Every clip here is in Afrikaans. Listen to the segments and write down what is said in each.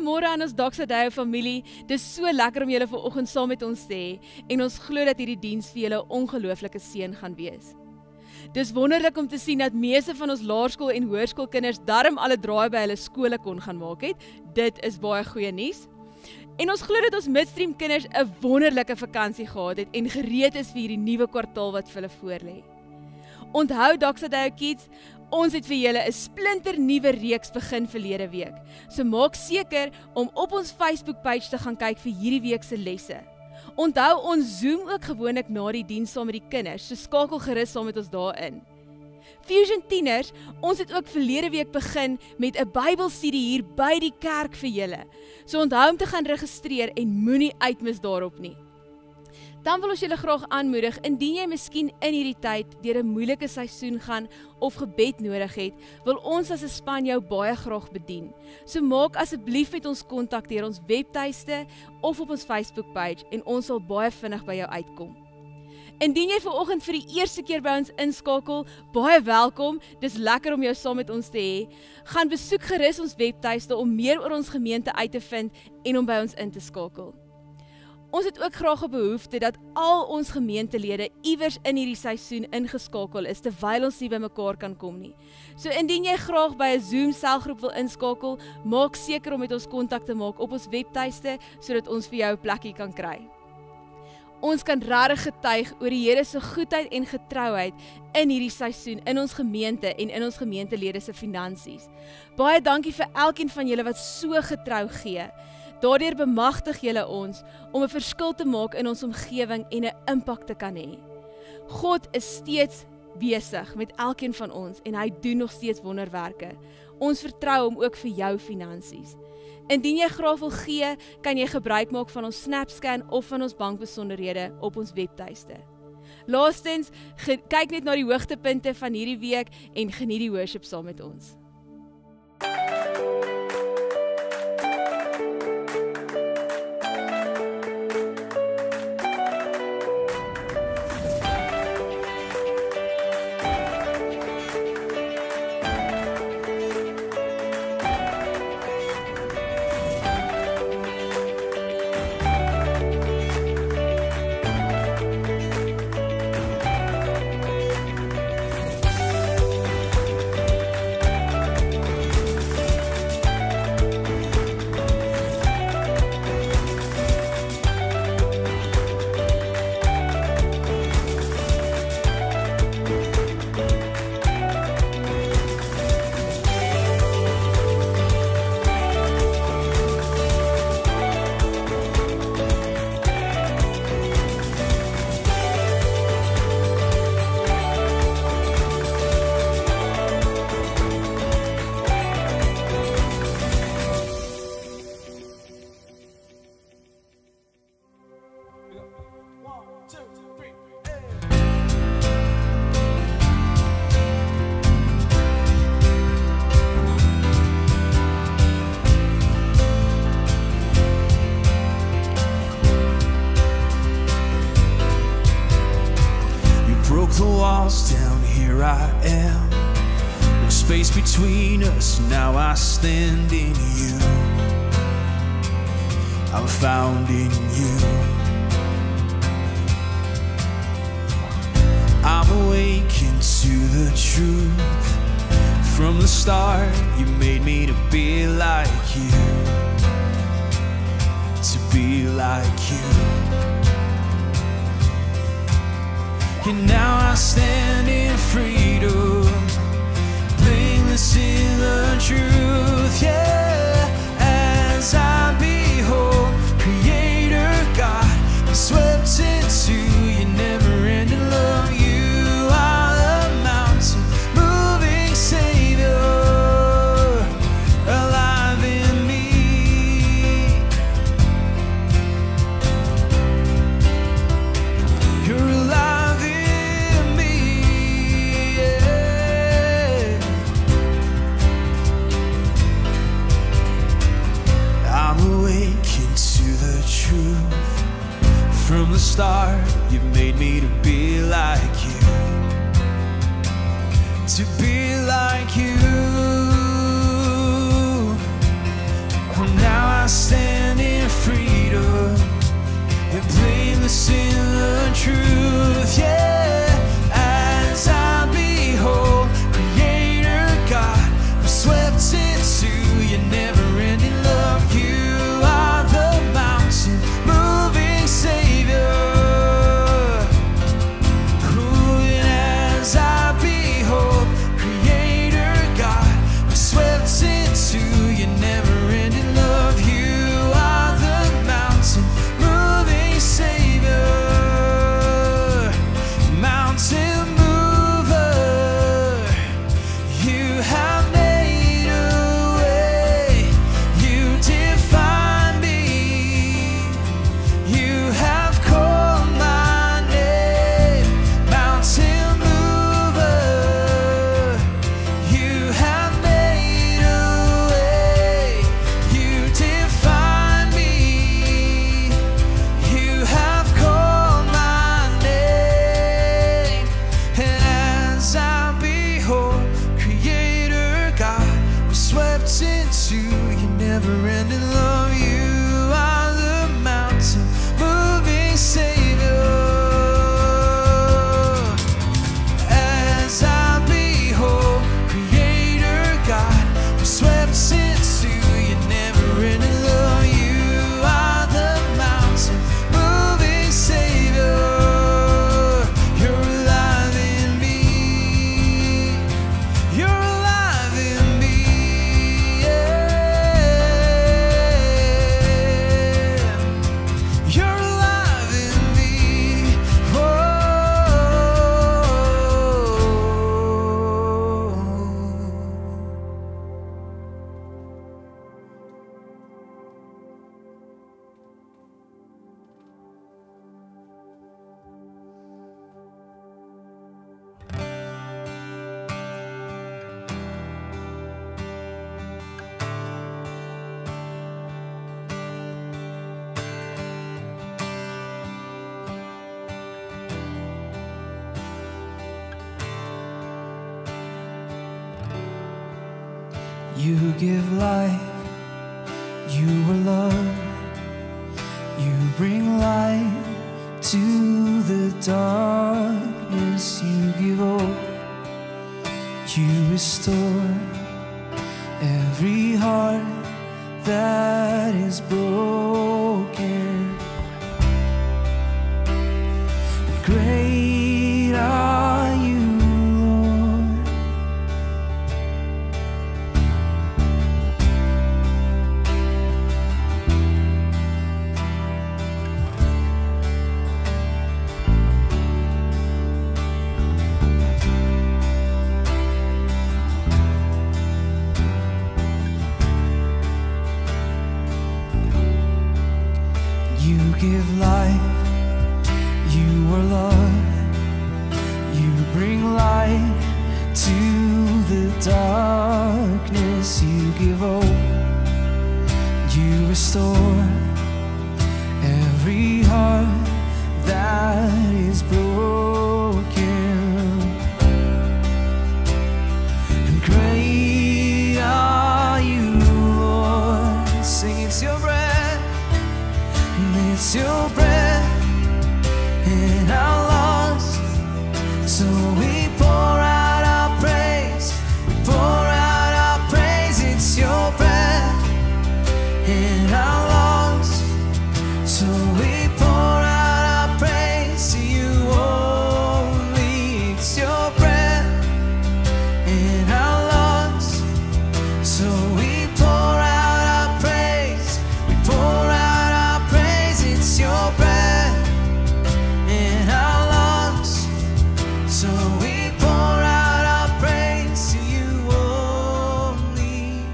Goeiemôre aan ons Doxadeo familie. Dis so lekker om julle vanoggend saam met ons te hê en ons glo dat hierdie diens vir julle 'n ongelooflike seën gaan wees. Dis wonderlik om te sien dat meeste van ons laerskool en hoërskoolkinders darm al 'n draai by hulle skole kon gaan maak het. Dit is baie goeie nuus. En ons glo dat ons Midstream kinders 'n wonderlike vakansie gehad het en gereed is vir hierdie nuwe kwartaal wat vir hulle voorlê. Onthou Doxadeo Kids, ons het vir julle 'n splinter nuwe reeks begin verlede week. So maak seker om op ons Facebook-page te gaan kyk vir hierdie week se lesse. Onthou ons Zoom ook gewoonlik na die diens saam met die kinders, so skakel gerus saam met ons daarin. Fusion Tieners, ons het ook verlede week begin met 'n Bybelstudie hier by die kerk vir julle. So onthou om te gaan registreer en moenie uitmis daarop nie. Dan wil ons julle graag aanmoedig, indien jy miskien in hierdie tyd deur 'n moeilike seisoen gaan of gebed nodig het, wil ons as 'n span jou baie graag bedien. So maak asseblief met ons kontak deur ons webtuiste of op ons Facebook-page en ons sal baie vinnig by jou uitkom. Indien jy vanoggend vir die eerste keer by ons inskakel, baie welkom, dis lekker om jou saam met ons te hê. Gaan besoek gerus ons webtuiste om meer oor ons gemeente uit te vind en om by ons in te skakel. Ons het ook graag 'n behoefte dat al ons gemeentelede iewers in hierdie seisoen ingeskakel is terwyl ons nie by mekaar kan kom nie. So indien jy graag by 'n Zoom selgroep wil inskakel, maak seker om met ons kontak te maak op ons webtuiste sodat ons vir jou 'n plekkie kan kry. Ons kan regtig getuig oor die Here se goedheid en getrouheid in hierdie seisoen in ons gemeente en in ons gemeentelede se finansies. Baie dankie vir elkeen van julle wat so getrou gee. Daardeur bemagtig julle ons om 'n verskil te maak in ons omgewing en 'n impak te kan hê. God is steeds besig met elkeen van ons en hy doen nog steeds wonderwerke. Ons vertrou hom ook vir jou finansies. Indien jy graag wil gee, kan jy gebruik maak van ons SnapScan of van ons bankbesonderhede op ons webtuiste. Laastens, kyk net na die hoogtepunte van hierdie week en geniet die worship saam met ons. Down here I am, no space between us, now I stand in you, I'm found in you. I'm awakened to the truth, from the start you made me to be like you, to be like you. And now I stand in freedom, blameless in the truth, yeah. As I behold Creator God, I'm swept into your never-ending love. You are the mountain moving Savior, alive in me. You're alive. From the start, you made me to be like you, to be like you. Now You give life, you are love, you bring light to the darkness, you give hope, you restore every heart that is broken. Great are you, Lord. You give life, you are love, you bring light to the darkness, you give hope, you restore every heart that is broken. And great are you, Lord. Sing, it's your breath, and it's your breath in our lungs, so we pour out our praise, we pour out our praise. It's your breath in our lungs, so we pour out our praise to you only. It's your breath in our lungs, so we pour out our praise, we pour out our praise. It's your breath in our lungs, so we pour out our praise to you only.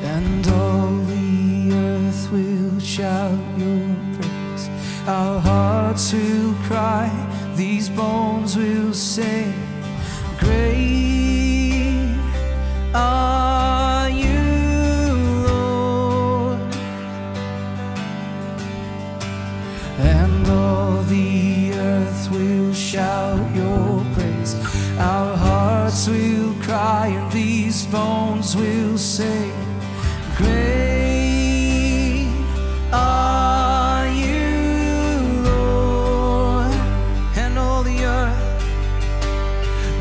And all the earth will shout your praise, our hearts will cry, these bones will sing. Great are you, Lord. And all the earth will shout your praise, our hearts will cry, and these bones will sing. Great are you, Lord.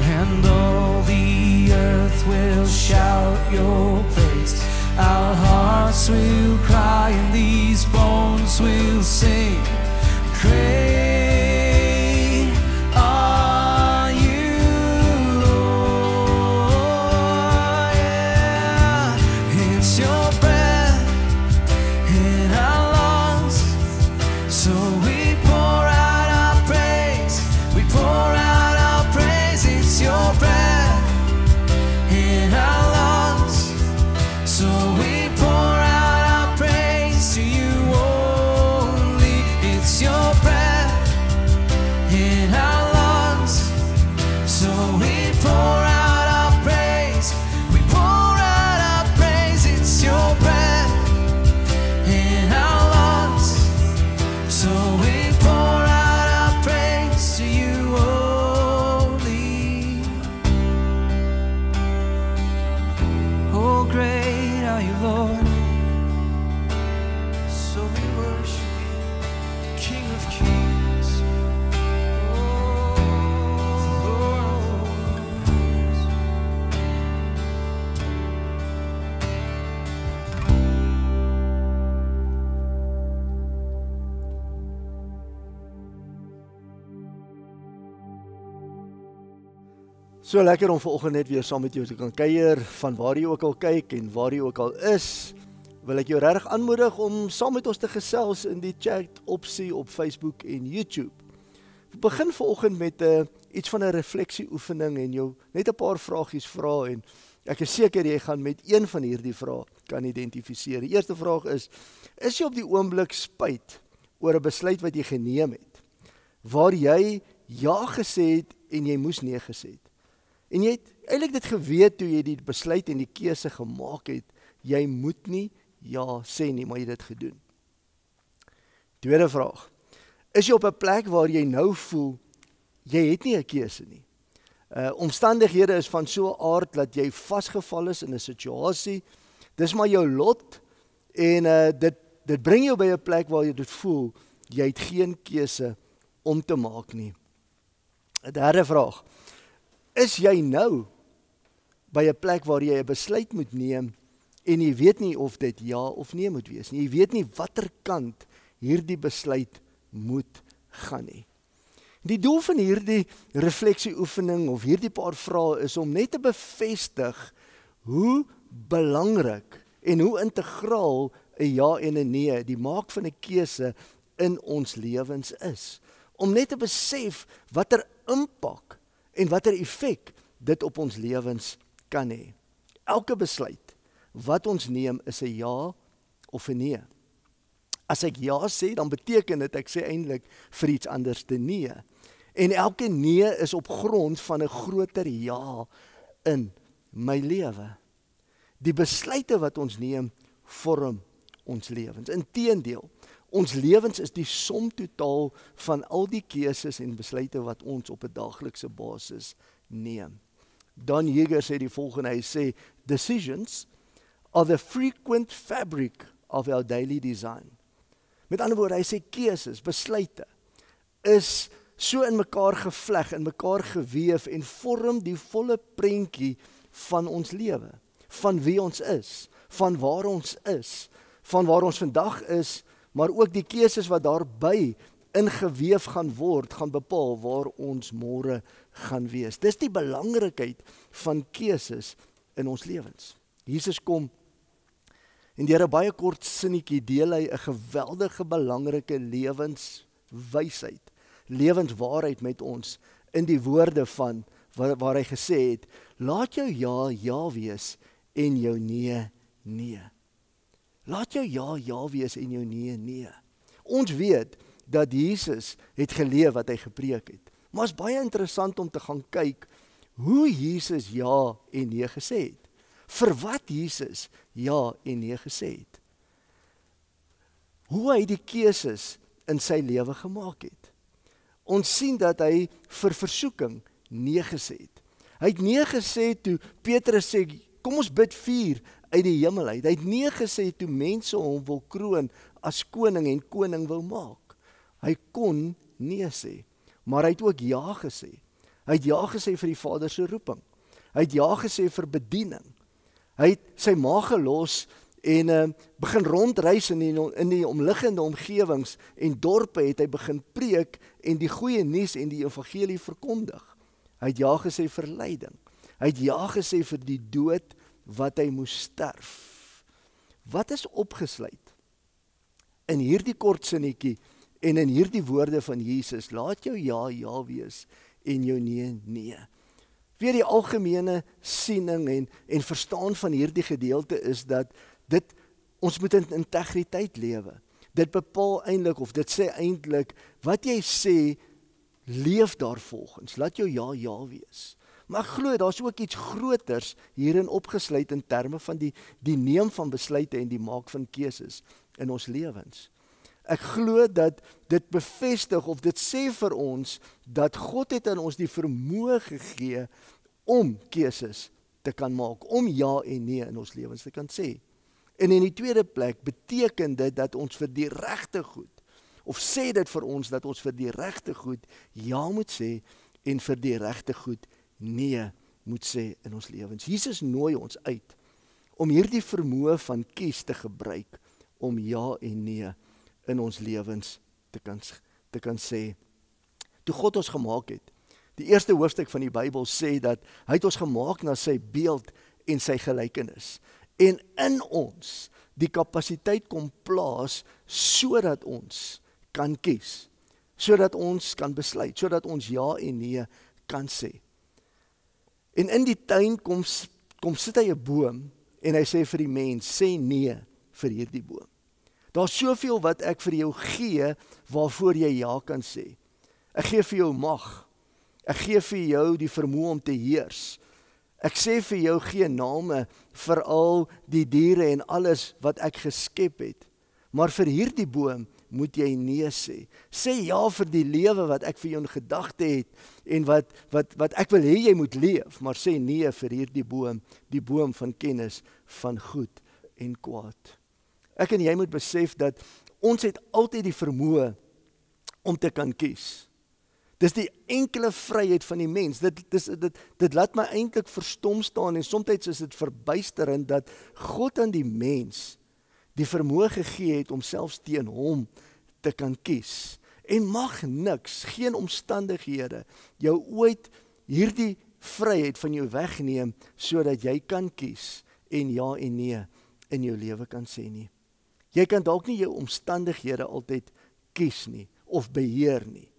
And all the earth will shout your praise, our hearts will cry, and these bones will sing. Great are you, Lord. Yeah. It's your breath in our lungs, so we pour out our praise, we pour out our praise. It's your breath in our lungs, so we pour out our praise to you only. It's your breath in our lungs, so we pour out our praise, we pour out our praise. It's your breath in our lungs, so we pour out our praise to you only. Oh, great are you, Lord. So we worship you, King of Kings. Oh, Lord of Lords. So lekker om vanoggend net weer saam met jou te kan kuier, van waar jy ook al kyk en waar jy ook al is. Wil ek jou regtig aanmoedig om saam met ons te gesels in die chat opsie op Facebook en YouTube. Ek begin vanoggend met iets van 'n refleksieoefening en jou net 'n paar vragies vra, en ek is seker jy gaan met een van hierdie vrae kan identifiseer. Die eerste vraag is jy op die oomblik spyt oor 'n besluit wat jy geneem het, waar jy ja gesê het en jy moes nee gesê het? En jy het eintlik dit geweet toe jy die besluit en die keuse gemaak het, jy moet nie ja sê nie, maar jy het dit gedoen. Tweede vraag. Is jy op 'n plek waar jy nou voel, jy het nie 'n keuse nie? Omstandighede is van so 'n aard dat jy vasgeval is in 'n situasie. Dis maar jou lot en dit bring jou by 'n plek waar jy dit voel, jy het geen keuse om te maak nie. 'n Derde vraag. Is jy nou by 'n plek waar jy 'n besluit moet neem en jy weet nie of dit ja of nee moet wees nie. Jy weet nie watter kant hierdie besluit moet gaan nie. Die doel van hierdie refleksieoefening of hierdie paar vrae is om net te bevestig hoe belangrik en hoe integraal 'n ja en 'n nee, die maak van 'n keuse in ons lewens is. Om net te besef watter impak en watter effek dit op ons lewens kan hê. Elke besluit wat ons neem is 'n ja of 'n nee. As ek ja sê, dan beteken dit ek sê eintlik vir iets anders te nee. En elke nee is op grond van 'n groter ja in my lewe. Die besluite wat ons neem vorm ons lewens. Inteendeel, ons lewens is die som totaal van al die keuses en besluite wat ons op 'n daaglikse basis neem. Don Yeager sê die volgende, hy sê, decisions are the frequent fabric of our daily design. Met ander woorde, hy sê keuses, besluite, is so in mekaar gevleg, in mekaar geweef en vorm die volle prentjie van ons lewe, van wie ons is, van waar ons is, van waar ons vandag is, maar ook die keuses wat daarby ingeweef gaan word, gaan bepaal waar ons môre gaan wees. Dis die belangrikheid van keuses in ons lewens. Jesus kom en deur 'n baie kort sinnetjie deel hy 'n geweldige belangrike lewenswysheid, lewenswaarheid met ons in die woorde van waar hy gesê het, laat jou ja ja wees en jou nee nee. Laat jou ja ja wees en jou nee nee. Ons weet dat Jesus het geleef wat hy gepreek het. Maar is baie interessant om te gaan kyk hoe Jesus ja en nee gesê het. Vir wat Jesus ja en nee gesê het. Hoe hy die keuses in sy lewe gemaak het. Ons sien dat hy vir versoeking nee gesê het. Hy het nee gesê toe Petrus sê, kom ons bid 4 uit die hemel uit. Hy het nee gesê toe mense hom wil kroon as koning en koning wou maak. Hy kon nee sê, maar hy het ook ja gesê. Hy het ja gesê vir die Vader se roeping. Hy het ja gesê vir bediening. Hy het sy maag gelos en begin rondreis in die omliggende omgewings en dorpe het hy begin preek en die goeie nuus en die evangelie verkondig. Hy het ja gesê vir lyding. Hy het ja gesê vir die dood wat hy moes sterf. Wat is opgesluit in hierdie kort sinnetjie en in hierdie woorde van Jesus? Laat jou ja ja wees en jou nee nee. Weer die algemene siening en verstaan van hierdie gedeelte is dat ons moet in integriteit lewe. Dit bepaal eintlik of dit sê eintlik wat jy sê, leef daarvolgens. Laat jou ja ja wees. Maar ek glo daar's ook iets groters hierin opgesluit in terme van die neem van besluite en die maak van keuses in ons lewens. Ek glo dat dit bevestig of dit sê vir ons dat God het aan ons die vermoë gegee om keuses te kan maak, om ja en nee in ons lewens te kan sê. En in die tweede plek beteken dit dat ons vir die regte goed, of sê dit vir ons dat ons vir die regte goed ja moet sê en vir die regte goed nee moet sê in ons lewens. Jesus nooi ons uit om hierdie vermoë van kies te gebruik om ja en nee in ons lewens te kan sê. Toe God ons gemaak het, die eerste hoofstuk van die Bybel sê dat hy het ons gemaak na sy beeld en sy gelykenis. En in ons die kapasiteit kom plaas sodat ons kan kies, sodat ons kan besluit, sodat ons ja en nee kan sê. En in die tuin kom sit hy 'n boom en hy sê vir die mens, sê nee vir hierdie boom. Daar's soveel wat ek vir jou gee waarvoor jy ja kan sê. Ek gee vir jou mag. Ek gee vir jou die vermoë om te heers. Ek sê vir jou gee name vir al die diere en alles wat ek geskep het. Maar vir hierdie boom moet jy nee sê. Sê ja vir die lewe wat ek vir jou in gedagte het en wat ek wil hê jy moet leef, maar sê nee vir hierdie boom, die boom van kennis van goed en kwaad. Ek en jy moet besef dat ons het altyd die vermoë om te kan kies. Dis die enkele vryheid van die mens. Dit laat my eintlik verstom staan en soms is dit verbuisterend dat God aan die mens die vermoë gegee het om selfs teen hom te kan kies. En mag niks, geen omstandighede jou ooit hierdie vryheid van jou wegneem sodat jy kan kies en ja en nee in jou lewe kan sê nie. Jy kan dalk nie jou omstandighede altyd kies nie of beheer nie.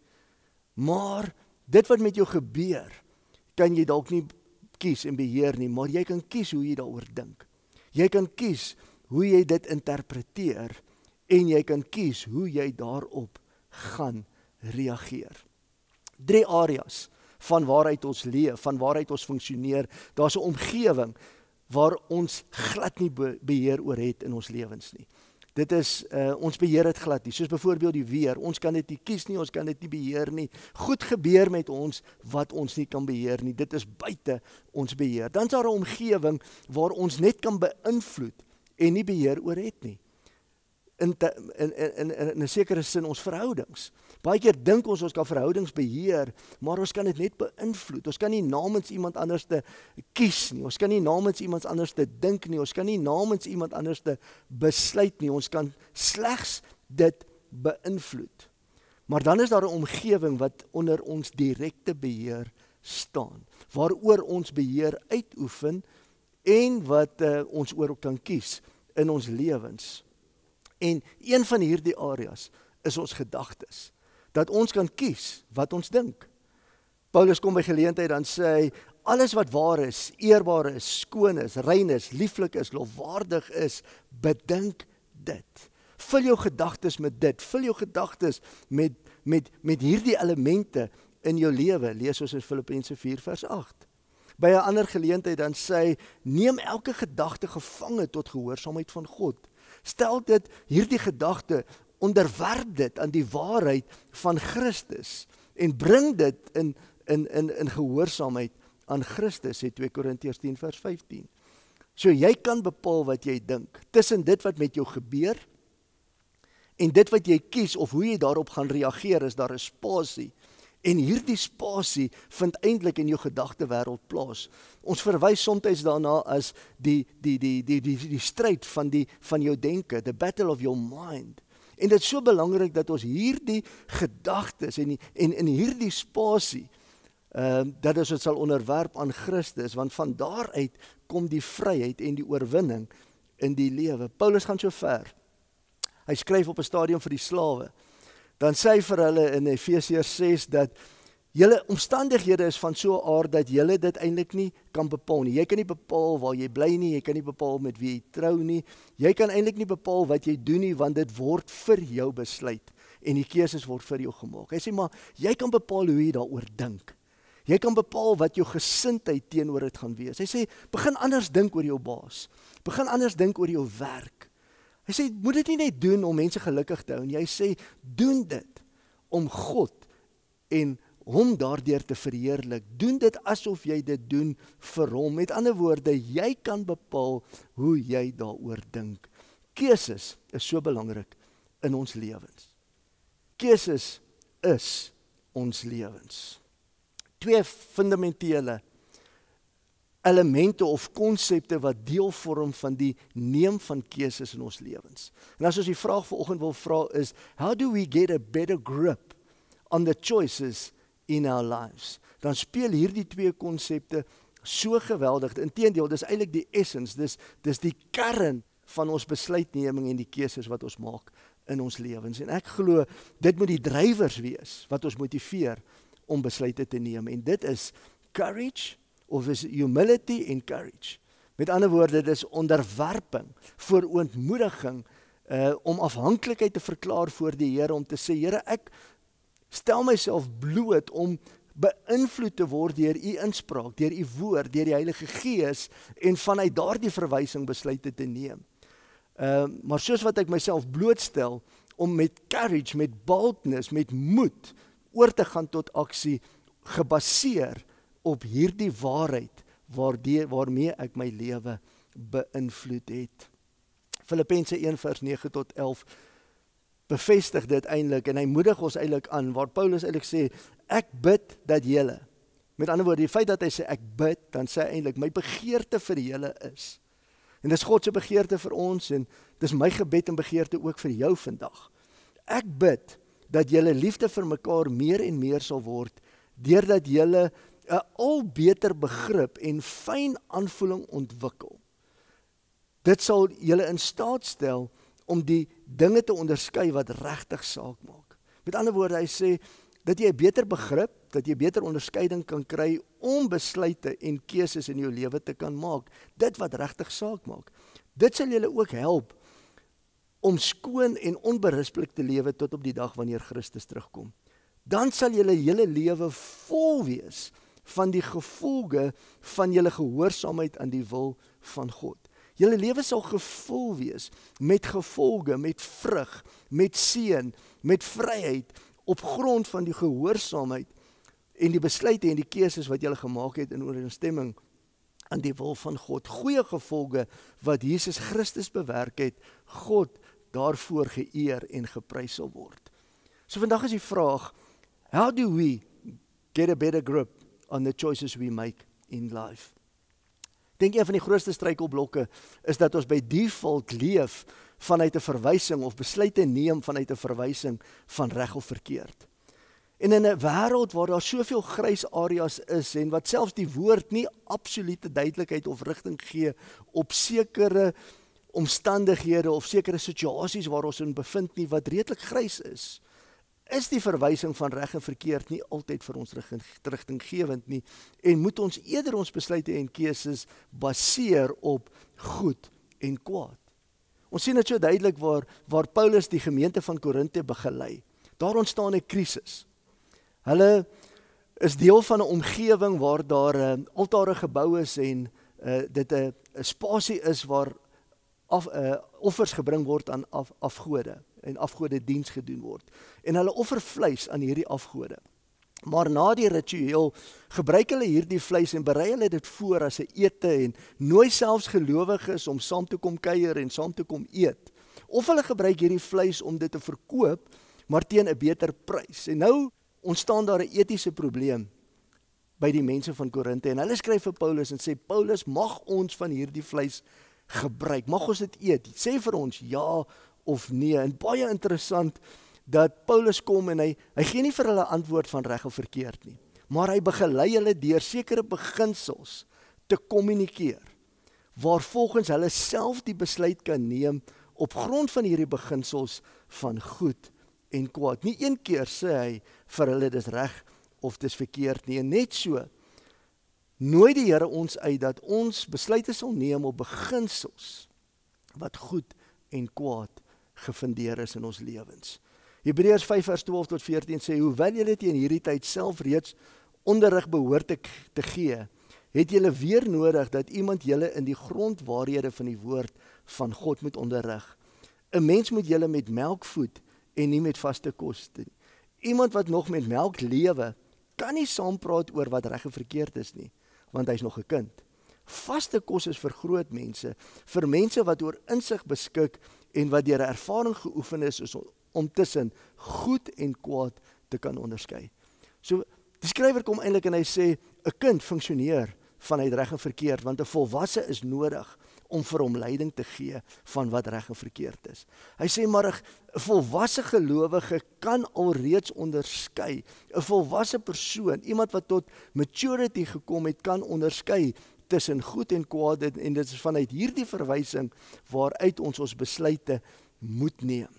Maar dit wat met jou gebeur, kan jy dalk nie kies en beheer nie, maar jy kan kies hoe jy daaroor dink. Jy kan kies hoe jy dit interpreteer en jy kan kies hoe jy daarop gaan reageer. 3 areas van waaruit ons leef, van waaruit ons funksioneer. Daar's 'n omgewing waar ons glad nie beheer oor het in ons lewens nie. Dit is, ons beheer dit glad nie, soos byvoorbeeld die weer, ons kan dit nie kies nie, ons kan dit nie beheer nie. Goed gebeur met ons wat ons nie kan beheer nie, dit is buite ons beheer. Dan is daar 'n omgewing waar ons net kan beïnvloed en nie beheer oor het nie. In 'n sekere sin ons verhoudings. Baie keer dink ons kan verhoudings beheer, maar ons kan dit net beïnvloed. Ons kan nie namens iemand anders te kies nie. Ons kan nie namens iemand anders te dink nie. Ons kan nie namens iemand anders te besluit nie. Ons kan slegs dit beïnvloed. Maar dan is daar 'n omgewing wat onder ons direkte beheer staan, waaroor ons beheer uitoefen en wat ons oor kan kies in ons lewens. En een van hierdie areas is ons gedagtes. Dat ons kan kies wat ons dink. Paulus kom by geleentheid dan sê hy, alles wat waar is, eerbaar is, skoon is, rein is, lieflik is, lofwaardig is, bedink dit. Vul jou gedagtes met dit. Vul jou gedagtes met hierdie elemente in jou lewe. Lees ons in Filippense 4 vers 8. By 'n ander geleentheid dan sê hy, neem elke gedagte gevange tot gehoorsaamheid van God. Stel dit, hierdie gedagte, onderwerp dit aan die waarheid van Christus en bring dit in gehoorsaamheid aan Christus, sê 2 Korintiërs 10 vers 15. So jy kan bepaal wat jy dink, tussen dit wat met jou gebeur en dit wat jy kies of hoe jy daarop gaan reageer, is daar 'n spasie. En hierdie spasie vind eintlik in jou gedagtewêreld plaas. Ons verwys soms daarna as die stryd van jou denke, the battle of your mind. En dit is so belangrik dat ons hierdie gedagtes en in hierdie spasie dat ons dit sal onderwerp aan Christus, want van daaruit kom die vryheid en die oorwinning in die lewe. Paulus gaan so ver. Hy skryf op 'n stadium vir die slawe. Dan sê hy vir hulle in Efesiërs 6 dat julle omstandighede is van so 'n aard dat julle dit eintlik nie kan bepaal nie. Jy kan nie bepaal waar jy bly nie, jy kan nie bepaal met wie jy trou nie. Jy kan eintlik nie bepaal wat jy doen nie, want dit word vir jou besluit en die keuses word vir jou gemaak. Hy sê maar jy kan bepaal hoe jy daaroor dink. Jy kan bepaal wat jou gesindheid teenoor dit gaan wees. Hy sê begin anders dink oor jou baas. Begin anders dink oor jou werk. Hy sê, moet dit nie net doen om mense gelukkig te hou nie. Hy sê, doen dit om God en hom daardeur te verheerlik. Doen dit asof jy dit doen vir hom. Met ander woorde, jy kan bepaal hoe jy daaroor dink. Keuses is so belangrik in ons lewens. Keuses is ons lewens. 2 fundamentele elemente of konsepte wat deel vorm van die neem van keuses in ons lewens. En as ons die vraag vanoggend wil vra is, how do we get a better grip on the choices in our lives? Dan speel hierdie 2 konsepte so geweldig. Inteendeel, dis eintlik die essence, dis die kern van ons besluitneming en die keuses wat ons maak in ons lewens. En ek glo, dit moet die drywers wees wat ons motiveer om besluite te neem. En dit is courage, of is humility en courage. Met ander woorde, dit is onderwerping, voorontmoediging, om afhanklikheid te verklaar voor die Here, om te sê, Here, ek stel myself bloot om beïnvloed te word deur u inspraak, deur u woord, deur die Heilige Gees, en vanuit daardie verwysing besluite te neem. Maar soos wat ek myself blootstel, om met courage, met boldness, met moed oor te gaan tot aksie, gebaseer op hierdie waarheid waarmee ek my lewe beïnvloed het. Filippense 1 vers 9 tot 11 bevestig dit eintlik en hy moedig ons eintlik aan waar Paulus eintlik sê ek bid dat julle, met ander woorde die feit dat hy sê ek bid, dan sê hy eintlik my begeerte vir julle is. En dis God se begeerte vir ons en dis my gebed en begeerte ook vir jou vandag. Ek bid dat julle liefde vir mekaar meer en meer sal word deurdat julle 'n al beter begrip en fyn aanvoeling ontwikkel. Dit sal julle in staat stel om die dinge te onderskei wat regtig saak maak. Met ander woorde, hy sê dat jy 'n beter begrip, dat jy beter onderskeiding kan kry om besluite en keuses in jou lewe te kan maak. Dit wat regtig saak maak. Dit sal julle ook help om skoon en onberispelik te lewe tot op die dag wanneer Christus terugkom. Dan sal julle hele lewe vol wees van die gevolge van julle gehoorsaamheid aan die wil van God. Julle lewe sal gevul wees met gevolge, met vrug, met seën, met vryheid op grond van die gehoorsaamheid en die besluite en die keuses wat julle gemaak het in ooreenstemming aan die wil van God. Goeie gevolge wat Jesus Christus bewerk het, God daarvoor geëer en geprys sal word. So vandag is die vraag, how do we get a better grip on the choices we make in life? Ek dink een van die grootste struikelblokke is dat ons by default leef vanuit 'n verwysing of besluite neem vanuit 'n verwysing van reg of verkeerd. En in 'n wêreld waar daar soveel grys areas is en wat selfs die woord nie absolute duidelikheid of rigting gee op sekere omstandighede of sekere situasies waar ons in bevind nie wat redelik grys is die verwysing van reg en verkeerd nie altyd vir ons rigtinggewend nie en moet ons eerder ons besluite en keuses baseer op goed en kwaad. Ons sien dit so duidelik waar Paulus die gemeente van Korinthe begelei. Daar ontstaan 'n krisis. Hulle is deel van 'n omgewing waar daar altare gebou is en dit 'n spasie is waar offers gebring word aan afgode en afgode diens gedoen word. En hulle offer vleis aan hierdie afgode. Maar na die ritueel gebruik hulle hierdie vleis en berei hulle dit voor as 'n ete en nooi selfs gelowiges om saam te kom kuier en saam te kom eet. Of hulle gebruik hierdie vleis om dit te verkoop, maar teen 'n beter prys. En nou ontstaan daar 'n etiese probleem by die mense van Korinthe en hulle skryf vir Paulus en sê Paulus, mag ons van hierdie vleis gebruik? Mag ons dit eet? Sê vir ons ja of nee. En baie interessant dat Paulus kom en hy gee nie vir hulle antwoord van reg of verkeerd nie, maar hy begelei hulle deur sekere beginsels te kommunikeer, waar volgens hulle self die besluit kan neem op grond van hierdie beginsels van goed en kwaad. Nie een keer sê hy vir hulle dis reg of dis verkeerd nie, en net so nooi die Here ons uit dat ons besluite sal neem op beginsels wat goed en kwaad gefundeer is in ons lewens. Hebreërs 5 vers 12 tot 14 sê, hoewel julle teen hierdie tyd self reeds onderrig behoort te gee, het julle weer nodig dat iemand julle in die grondwaarhede van die woord van God moet onderrig. 'n Mens moet julle met melk voed en nie met vaste kos nie. Iemand wat nog met melk lewe, kan nie saampraat oor wat reg en verkeerd is nie, want hy's nog 'n kind. Vaste kos is vir groot mense, vir mense wat oor insig beskik en wat deur ervaring geoefen is om tussen goed en kwaad te kan onderskei. So, die skrywer kom eintlik en hy sê, 'n kind funksioneer vanuit reg en verkeerd, want 'n volwasse is nodig om vir hom leiding te gee van wat reg en verkeerd is. Hy sê maar 'n volwasse gelowige kan alreeds onderskei. 'n Volwasse persoon, iemand wat tot maturity gekom het, kan onderskei tussen goed en kwaad, en dit is vanuit hierdie verwysing waaruit ons besluite moet neem.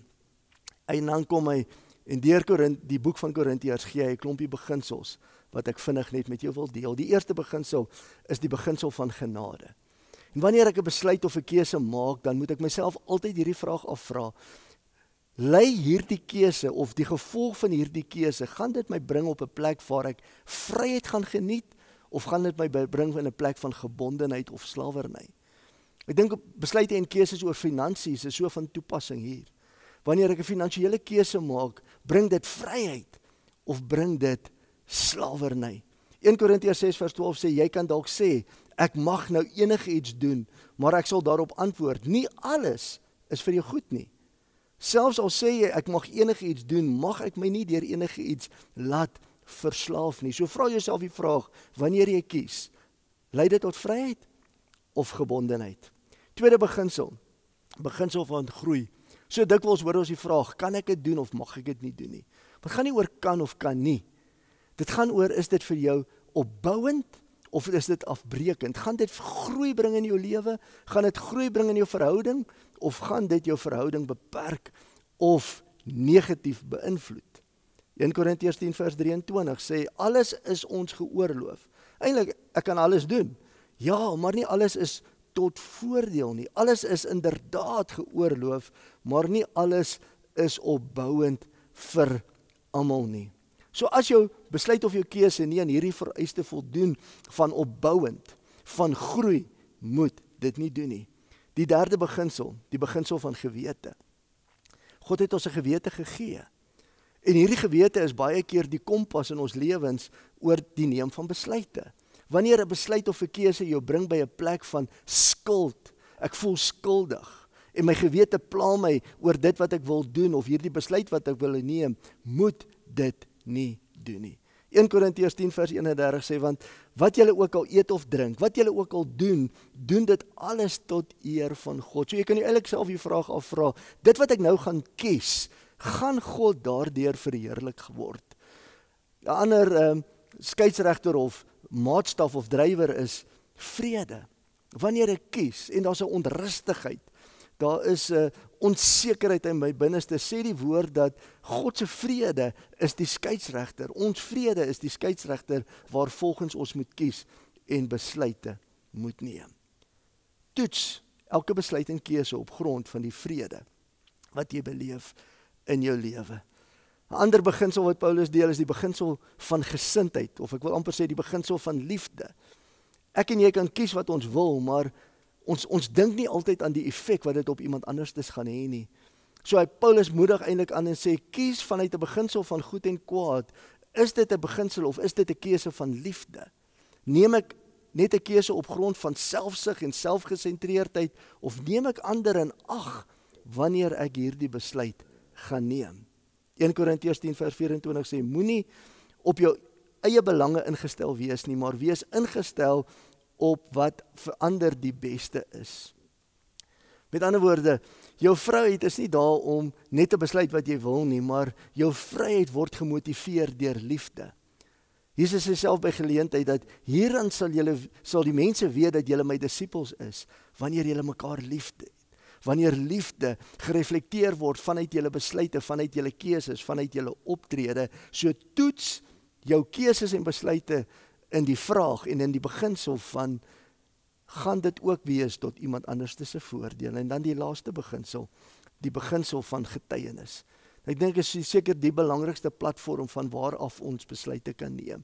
En dan kom hy en deur die boek van Korintiërs gee hy 'n klompie beginsels wat ek vinnig net met jou wil deel. Die eerste beginsel is die beginsel van genade. En wanneer ek 'n besluit of 'n keuse maak, dan moet ek myself altyd hierdie vraag afvra: lei hierdie keuse of die gevolg van hierdie keuse, gaan dit my bring op 'n plek waar ek vryheid gaan geniet, of gaan dit my bring in 'n plek van gebondenheid of slawerny? Ek dink besluite en keuses oor finansies is so van toepassing hier. Wanneer ek 'n finansiële keuse maak, bring dit vryheid of bring dit slawerny? 1 Korintiërs 6 vers 12 sê, jy kan dalk sê, ek mag nou enige iets doen, maar ek sal daarop antwoord, nie alles is vir jou goed nie. Selfs al sê jy, ek mag enige iets doen, mag ek my nie deur enige iets laat verslaaf nie. So vra jouself die vraag, wanneer jy kies, lei dit tot vryheid of gebondenheid? Tweede beginsel van groei. So dikwels hoor ons die vraag, kan ek dit doen of mag ek dit nie doen nie? Dit gaan nie oor kan of kan nie. Dit gaan oor, is dit vir jou opbouend of is dit afbreekend? Gaan dit groei bring in jou lewe? Gaan dit groei bring in jou verhouding? Of gaan dit jou verhouding beperk of negatief beïnvloed? 1 Korintiërs 10 vers 23 sê, alles is ons geoorloof. Eintlik, ek kan alles doen. Ja, maar nie alles is tot voordeel nie. Alles is inderdaad geoorloof, maar nie alles is opbouend vir almal nie. So as jou besluit of jou keuse nie aan hierdie vereiste voldoen van opbouend, van groei, moet dit nie doen nie. Die derde beginsel, die beginsel van gewete. God het ons 'n gewete gegee. En hierdie gewete is baie keer die kompas in ons lewens oor die neem van besluite. Wanneer 'n besluit of 'n keuse jou bring by 'n plek van skuld, ek voel skuldig, en my gewete pla my oor dit wat ek wil doen, of hierdie besluit wat ek wil neem, moet dit nie doen nie. 1 Korintiërs 10 vers 31 sê, want wat julle ook al eet of drink, wat julle ook al doen, doen dit alles tot eer van God. So jy kan jy eintlik self die vraag afvra, dit wat ek nou gaan kies, gaan God daardeur verheerlik geword? 'n ander skeieregter of maatstaf of drywer is vrede. Wanneer ek kies en daar's 'n onrustigheid, daar is 'n onsekerheid in my binneste, sê die woord dat God se vrede is die skeieregter. Ons vrede is die skeieregter waar volgens ons moet kies en besluite moet neem. Toets elke besluit en keuse op grond van die vrede wat jy beleef in jou lewe. 'n ander beginsel wat Paulus deel is die beginsel van gesindheid, of ek wil amper sê die beginsel van liefde. Ek en jy kan kies wat ons wil, maar ons dink nie altyd aan die effek wat dit op iemand anders gaan hê nie. So Paulus moedig eintlik aan en sê, kies vanuit 'n beginsel van goed en kwaad. Is dit 'n beginsel of is dit 'n keuse van liefde? Neem ek net 'n keuse op grond van selfsug en selfgesentreerdheid, of neem ek ander in ag wanneer ek hierdie besluit gaan neem? 1 Korintiërs 10 vers 24 sê, moenie op jou eie belange ingestel wees nie, maar wees ingestel op wat vir ander die beste is. Met ander woorde, jou vryheid is nie daar om net te besluit wat jy wil nie, maar jou vryheid word gemotiveer deur liefde. Jesus sê self by geleentheid dat hierin sal die mense weet dat julle my disippels is, wanneer julle mekaar liefhet. Wanneer liefde gereflekteer word vanuit julle besluite, vanuit julle keuses, vanuit julle optrede, so toets jou keuses en besluite in die vraag en in die beginsel van, gaan dit ook wees tot iemand anders se voordeel? En dan die laaste beginsel, die beginsel van getuienis. Ek dink is seker die belangrikste platform van waar af ons besluite kan neem.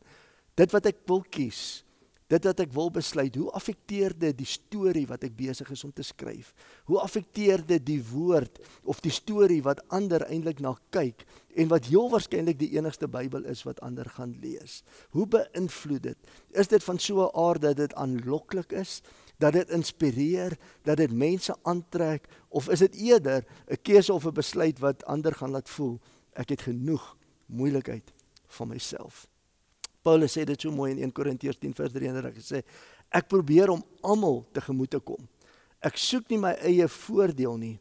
Dit wat ek wil kies, dit wat ek wil besluit, hoe affekteer dit die storie wat ek besig is om te skryf? Hoe affekteer dit die woord of die storie wat ander eintlik na kyk en wat heel waarskynlik die enigste Bybel is wat ander gaan lees? Hoe beïnvloed dit? Is dit van so 'n aard dat dit aanloklik is, dat dit inspireer, dat dit mense aantrek, of is dit eerder 'n keuse of 'n besluit wat ander gaan laat voel, ek het genoeg moeilikheid van myself? Paulus sê dit so mooi in 1 Korintiërs 10 vers 33, hy sê, ek probeer om almal tegemoet te kom. Ek soek nie my eie voordeel nie,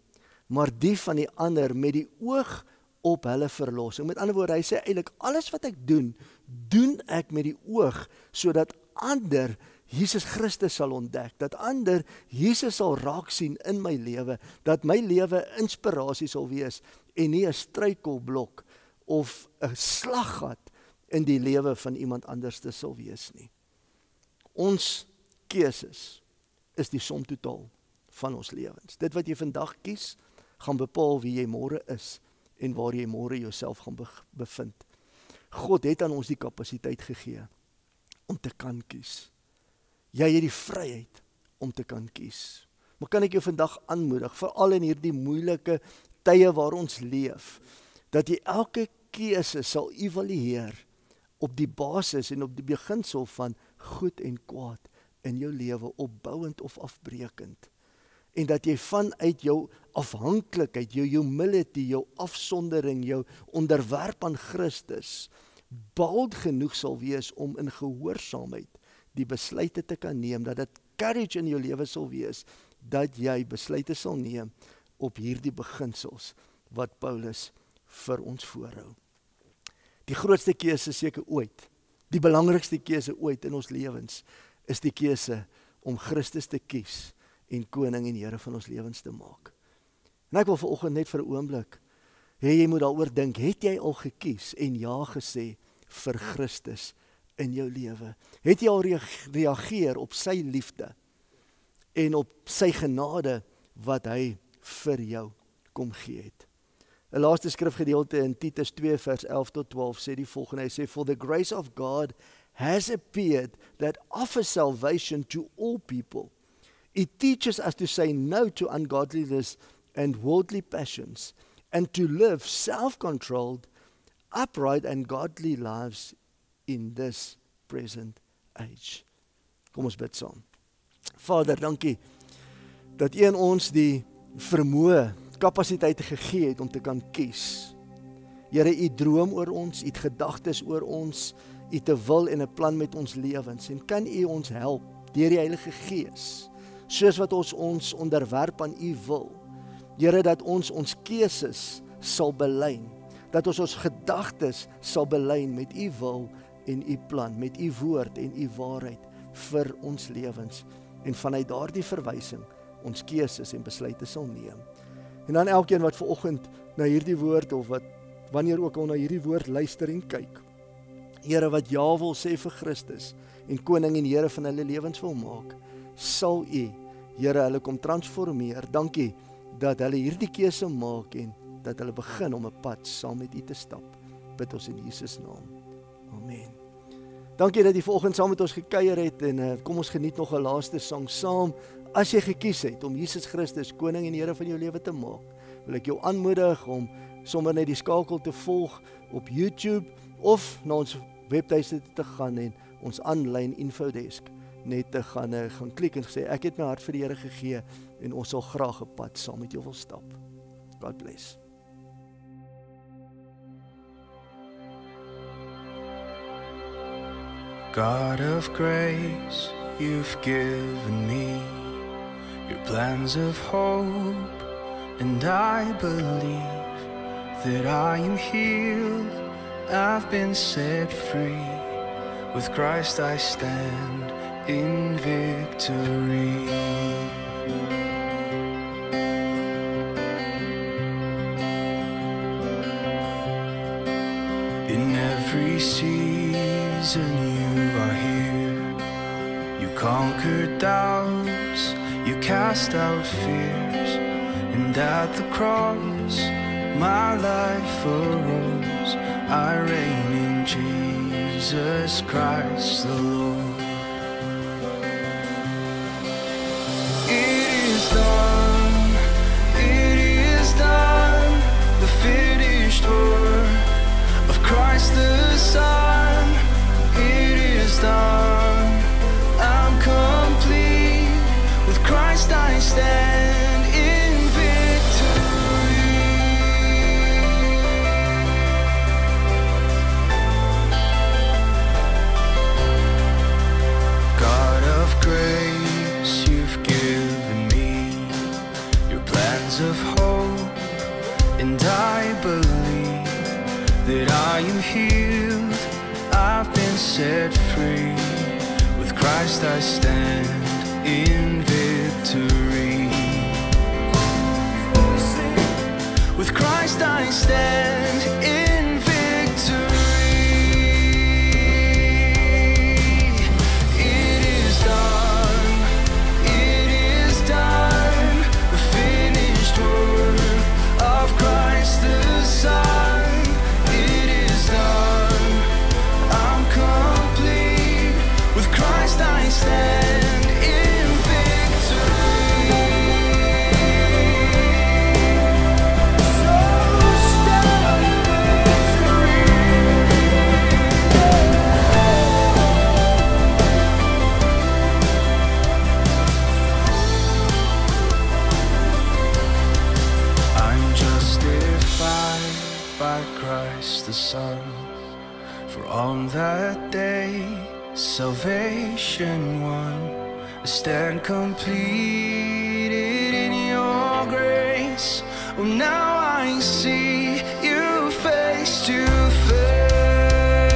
maar die van die ander met die oog op hulle verlossing. Met ander woorde, hy sê eintlik alles wat ek doen, doen ek met die oog, sodat ander Jesus Christus sal ontdek, dat ander Jesus sal raak sien in my lewe, dat my lewe inspirasie sal wees en nie 'n struikelblok of 'n slaggat in die lewe van iemand anders sal wees nie. Ons keuses is die som totaal van ons lewens. Dit wat jy vandag kies, gaan bepaal wie jy môre is en waar jy môre jouself gaan bevind. God het aan ons die kapasiteit gegee om te kan kies. Jy het die vryheid om te kan kies. Maar kan ek jou vandag aanmoedig, veral in hierdie moeilike tye waar ons leef, dat jy elke keuse sal evalueer op die basis en op die beginsel van goed en kwaad in jou lewe, opbouend of afbreekend. En dat jy vanuit jou afhanklikheid, jou humility, jou afsondering, jou onderwerp aan Christus, bold genoeg sal wees om in gehoorsaamheid die besluite te kan neem, dat dit courage in jou lewe sal wees, dat jy besluite sal neem op hierdie beginsels wat Paulus vir ons voorhou. Die grootste keuse seker ooit, die belangrikste keuse ooit in ons lewens, is die keuse om Christus te kies en koning en Here van ons lewens te maak. En ek wil vanoggend net vir 'n oomblik, jy moet daaroor dink, het jy al gekies en ja gesê vir Christus in jou lewe? Het jy al reageer op sy liefde en op sy genade wat hy vir jou kom gee het? 'n laaste skrifgedeelte in Titus 2 vers 11 tot 12 sê die volgende, hy sê, "For the grace of God has appeared that offers salvation to all people. It teaches us to say no to ungodliness and worldly passions, and to live self-controlled, upright and godly lives in this present age." Kom ons bid saam. Vader, dankie dat U in ons die vermoë, kapasiteite gegee het om te kan kies. Here, U droom oor ons, U het gedagtes oor ons, U het 'n wil en 'n plan met ons lewens, en kan U ons help deur die Heilige Gees, soos wat ons onderwerp aan U wil. Here, dat ons keuses sal belyn, dat ons gedagtes sal belyn met U wil en U plan, met U woord en U waarheid vir ons lewens, en vanuit daardie verwysing ons keuses en besluite sal neem. En dan elkeen wat vanoggend na hierdie woord, of wat wanneer ook al na hierdie woord luister en kyk, Here, wat ja wil sê vir Christus en koning en Here van hulle lewens wil maak, sal U, Here, hulle kom transformeer. Dankie dat hulle hierdie keuse maak en dat hulle begin om 'n pad saam met U te stap. Bid ons in Jesus naam. Amen. Dankie dat jy vanoggend saam met ons gekuier het, en kom ons geniet nog 'n laaste sang saam. As jy gekies het om Jesus Christus koning en Here van jou lewe te maak, wil ek jou aanmoedig om sommer net die skakel te volg op YouTube of na ons webtuiste te gaan en ons aanlyn infodesk net te gaan klik en sê, ek het my hart vir die Here gegee en ons sal graag 'n pad saam met jou wil stap. God bless. God of grace, you've given me your plans of hope, and I believe that I am healed, I've been set free. With Christ I stand in victory. In every season you are here. You conquered doubts, you cast out fears, and at the cross my life arose. I reign in Jesus Christ the Lord. It is done, the finished work of Christ the Son. It is done, I'm complete. With Christ I stand in victory. God of grace, you've given me your plans of hope, and I believe that I am healed, I've been set free. With Christ I stand in victory. With Christ I stand in victory. It is done, the finished work of Christ the Son. It is done, I'm complete. With Christ I stand in victory. the sun. For on that day salvation won, I stand completed in your grace. Oh, now I see you face to face.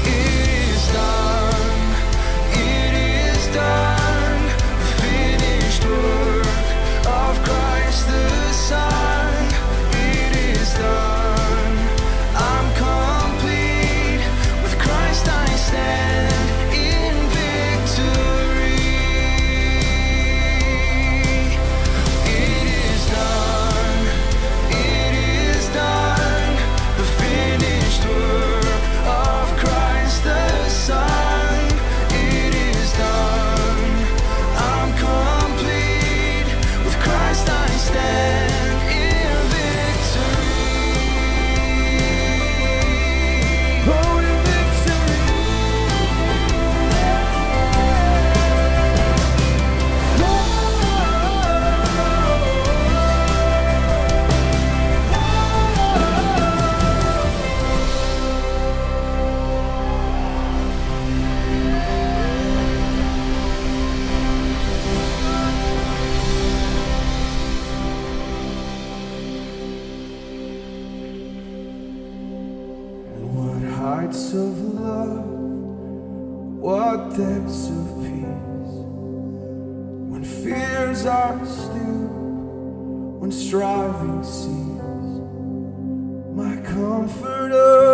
It is done, it is done. The finished work of Christ the Son. It is done, I'm complete. With Christ I stand in victory. It is done, it is done. The finished work of Christ the Son. It is done, I'm complete. With Christ I stand in victory. Oh, in what heights of love, what depths of peace, when fears are still, when striving cease, my comforter